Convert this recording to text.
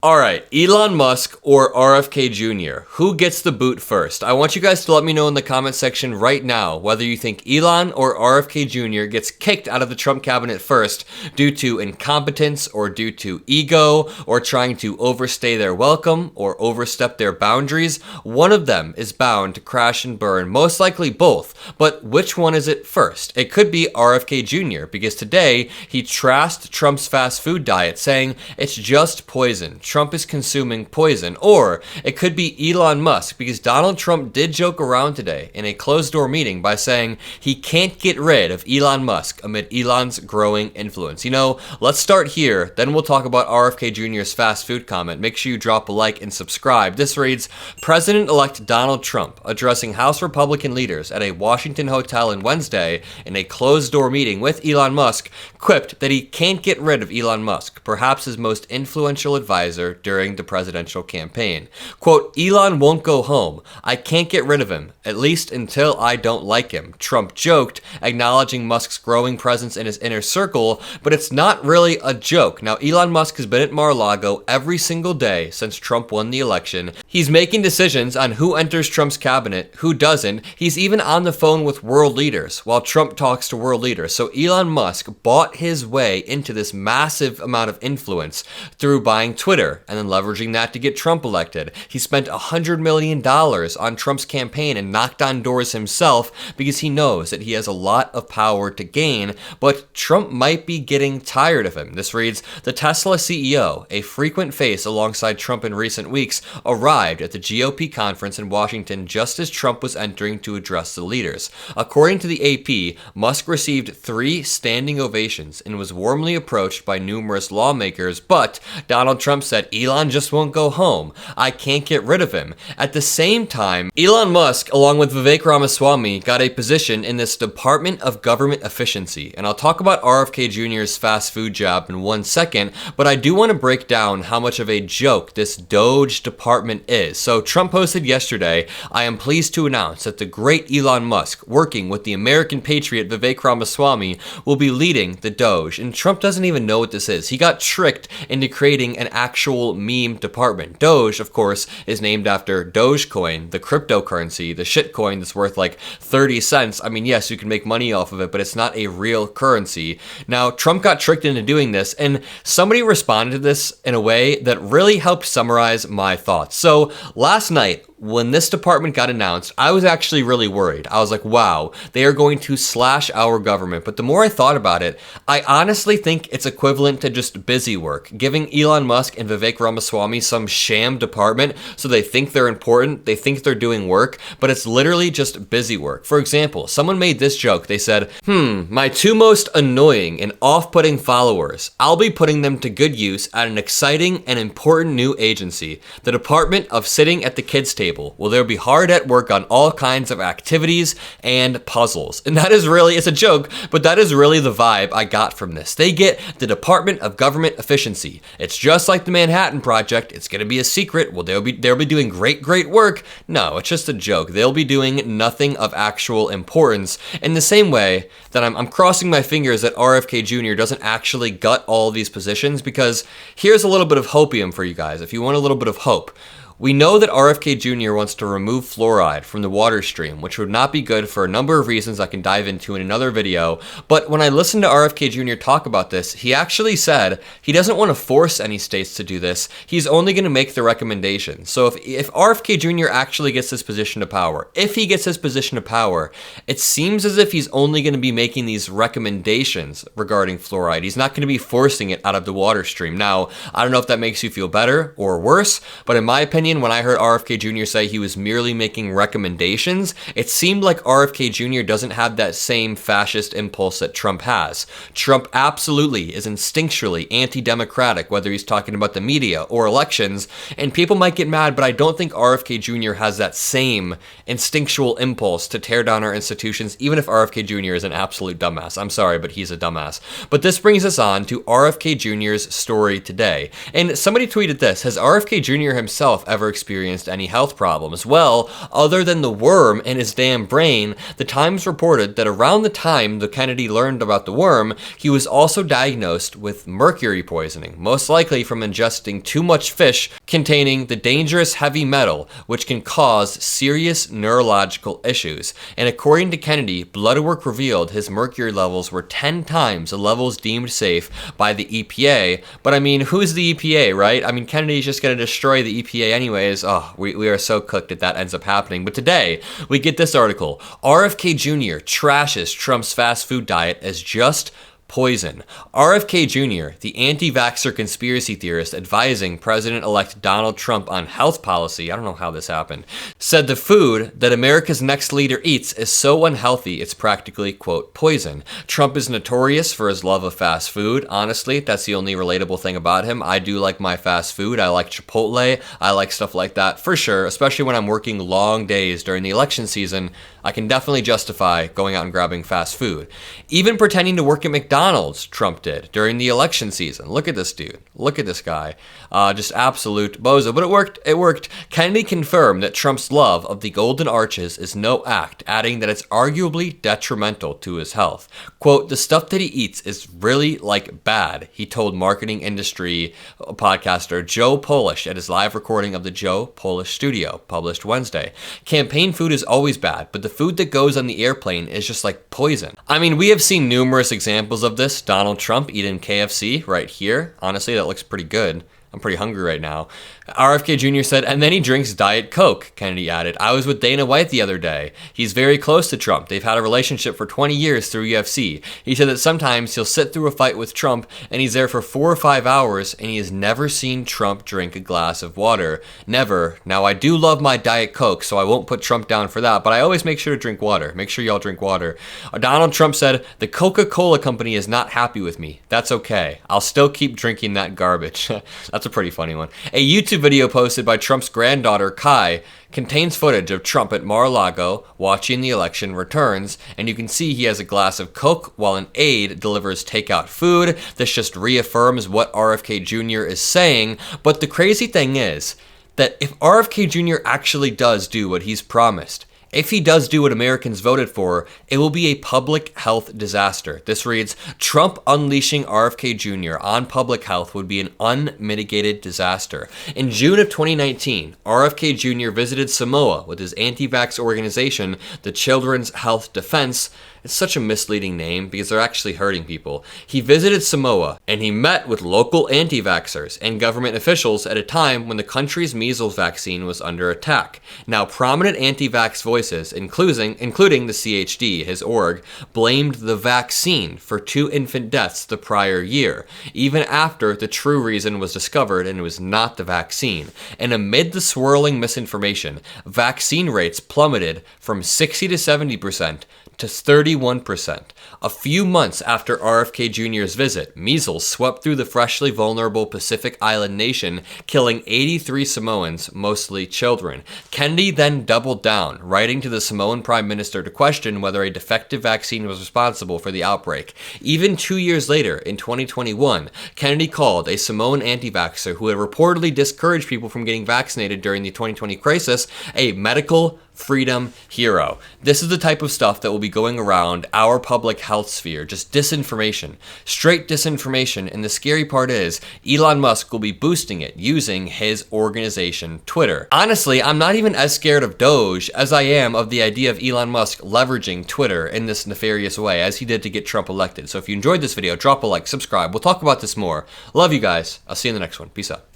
Alright, Elon Musk or RFK Jr., who gets the boot first? I want you guys to let me know in the comment section right now whether you think Elon or RFK Jr. gets kicked out of the Trump cabinet first due to incompetence or due to ego or trying to overstay their welcome or overstep their boundaries. One of them is bound to crash and burn, most likely both, but which one is it first? It could be RFK Jr. because today he trashed Trump's fast food diet saying it's just poison. Trump is consuming poison. Or it could be Elon Musk because Donald Trump did joke around today in a closed-door meeting by saying he can't get rid of Elon Musk amid Elon's growing influence. You know, let's start here, then we'll talk about RFK Jr.'s fast food comment. Make sure you drop a like and subscribe. This reads, President-elect Donald Trump addressing House Republican leaders at a Washington hotel on Wednesday in a closed-door meeting with Elon Musk quipped that he can't get rid of Elon Musk, perhaps his most influential advisor during the presidential campaign. Quote, Elon won't go home. I can't get rid of him, at least until I don't like him, Trump joked, acknowledging Musk's growing presence in his inner circle, but it's not really a joke. Now, Elon Musk has been at Mar-a-Lago every single day since Trump won the election. He's making decisions on who enters Trump's cabinet, who doesn't. He's even on the phone with world leaders while Trump talks to world leaders. So Elon Musk bought his way into this massive amount of influence through buying Twitter and then leveraging that to get Trump elected. He spent $100 million on Trump's campaign and knocked on doors himself because he knows that he has a lot of power to gain, but Trump might be getting tired of him. This reads, the Tesla CEO, a frequent face alongside Trump in recent weeks, arrived at the GOP conference in Washington just as Trump was entering to address the leaders. According to the AP, Musk received 3 standing ovations and was warmly approached by numerous lawmakers, but Donald Trump said Elon just won't go home. I can't get rid of him. At the same time, Elon Musk, along with Vivek Ramaswamy, got a position in this Department of Government Efficiency. And I'll talk about RFK Jr.'s fast food job in 1 second, but I do want to break down how much of a joke this Doge department is. So Trump posted yesterday, I am pleased to announce that the great Elon Musk, working with the American patriot Vivek Ramaswamy, will be leading the Doge. And Trump doesn't even know what this is. He got tricked into creating an actual meme department. Doge, of course, is named after Dogecoin, the cryptocurrency, the shitcoin that's worth like 30 cents. I mean, yes, you can make money off of it, but it's not a real currency. Now, Trump got tricked into doing this, and somebody responded to this in a way that really helped summarize my thoughts. So last night, when this department got announced, I was actually really worried. I was like, wow, they are going to slash our government. But the more I thought about it, I honestly think it's equivalent to just busy work, giving Elon Musk and Vivek Ramaswamy some sham department so they think they're important, they think they're doing work, but it's literally just busy work. For example, someone made this joke. They said, my 2 most annoying and off-putting followers, I'll be putting them to good use at an exciting and important new agency, the Department of Sitting at the Kids' Table. Well, they'll be hard at work on all kinds of activities and puzzles. And that is really, it's a joke, but that is really the vibe I got from this. They get the Department of Government Efficiency. It's just like the Manhattan Project. It's going to be a secret. Well, they'll be doing great work. No, it's just a joke. They'll be doing nothing of actual importance. In the same way that I'm crossing my fingers that RFK Jr. doesn't actually gut all these positions, because here's a little bit of hopium for you guys if you want a little bit of hope. We know that RFK Jr. wants to remove fluoride from the water stream, which would not be good for a number of reasons I can dive into in another video. But when I listened to RFK Jr. talk about this, he actually said he doesn't want to force any states to do this. He's only going to make the recommendation. So if RFK Jr. actually gets this position of power, it seems as if he's only going to be making these recommendations regarding fluoride. He's not going to be forcing it out of the water stream. Now, I don't know if that makes you feel better or worse, but in my opinion, when I heard RFK Jr. say he was merely making recommendations, it seemed like RFK Jr. doesn't have that same fascist impulse that Trump has. Trump absolutely is instinctually anti-democratic, whether he's talking about the media or elections, and people might get mad, but I don't think RFK Jr. has that same instinctual impulse to tear down our institutions, even if RFK Jr. is an absolute dumbass. I'm sorry, but he's a dumbass. But this brings us on to RFK Jr.'s story today. And somebody tweeted this, has RFK Jr. himself ever ever experienced any health problems. Well, other than the worm in his damn brain, the Times reported that around the time the Kennedy learned about the worm, he was also diagnosed with mercury poisoning, most likely from ingesting too much fish containing the dangerous heavy metal, which can cause serious neurological issues. And according to Kennedy, blood work revealed his mercury levels were 10 times the levels deemed safe by the EPA. But I mean, who's the EPA, right? I mean, Kennedy's just going to destroy the EPA anyways. Oh, we are so cooked if that ends up happening. But today, we get this article. RFK Jr. trashes Trump's fast food diet as just poison. RFK Jr., the anti-vaxxer conspiracy theorist advising President-elect Donald Trump on health policy, I don't know how this happened, said the food that America's next leader eats is so unhealthy it's practically, quote, poison. Trump is notorious for his love of fast food. Honestly, that's the only relatable thing about him. I do like my fast food. I like Chipotle. I like stuff like that for sure, especially when I'm working long days during the election season. I can definitely justify going out and grabbing fast food. Even pretending to work at McDonald's, Trump did during the election season. Look at this dude. Look at this guy. Just absolute bozo. But it worked. It worked. Kennedy confirmed that Trump's love of the Golden Arches is no act, adding that it's arguably detrimental to his health. Quote, the stuff that he eats is really like bad, he told marketing industry podcaster Joe Polish at his live recording of the Joe Polish Studio, published Wednesday. Campaign food is always bad, but the food that goes on the airplane is just like poison. I mean, we have seen numerous examples of this. Donald Trump eating KFC right here. Honestly, that looks pretty good. I'm pretty hungry right now. RFK Jr. said, and then he drinks Diet Coke, Kennedy added. I was with Dana White the other day. He's very close to Trump. They've had a relationship for 20 years through UFC. He said that sometimes he'll sit through a fight with Trump and he's there for 4 or 5 hours and he has never seen Trump drink a glass of water. Never. Now, I do love my Diet Coke, so I won't put Trump down for that, but I always make sure to drink water. Make sure y'all drink water. Donald Trump said, the Coca-Cola company is not happy with me. That's okay. I'll still keep drinking that garbage. That's a pretty funny one. A YouTube video posted by Trump's granddaughter, Kai, contains footage of Trump at Mar-a-Lago watching the election returns, and you can see he has a glass of Coke while an aide delivers takeout food. This just reaffirms what RFK Jr. is saying, but the crazy thing is that if RFK Jr. actually does do what he's promised, if he does do what Americans voted for, it will be a public health disaster. This reads, Trump unleashing RFK Jr. on public health would be an unmitigated disaster. In June of 2019, RFK Jr. visited Samoa with his anti-vax organization, the Children's Health Defense. It's such a misleading name because they're actually hurting people. He visited Samoa and he met with local anti-vaxxers and government officials at a time when the country's measles vaccine was under attack. Now, prominent anti-vax voices, including the CHD, his org, blamed the vaccine for 2 infant deaths the prior year, even after the true reason was discovered and it was not the vaccine. And amid the swirling misinformation, vaccine rates plummeted from 60 to 70% to 31%. A few months after RFK Jr.'s visit, measles swept through the freshly vulnerable Pacific Island nation, killing 83 Samoans, mostly children. Kennedy then doubled down, writing to the Samoan Prime Minister to question whether a defective vaccine was responsible for the outbreak. Even 2 years later, in 2021, Kennedy called a Samoan anti-vaxxer who had reportedly discouraged people from getting vaccinated during the 2020 crisis a medical freedom hero. This is the type of stuff that will be going around our public health sphere, just disinformation, straight disinformation, and the scary part is Elon Musk will be boosting it using his organization, Twitter. Honestly, I'm not even as scared of Doge as I am of the idea of Elon Musk leveraging Twitter in this nefarious way, as he did to get Trump elected. So if you enjoyed this video, drop a like, subscribe. We'll talk about this more. Love you guys. I'll see you in the next one. Peace out.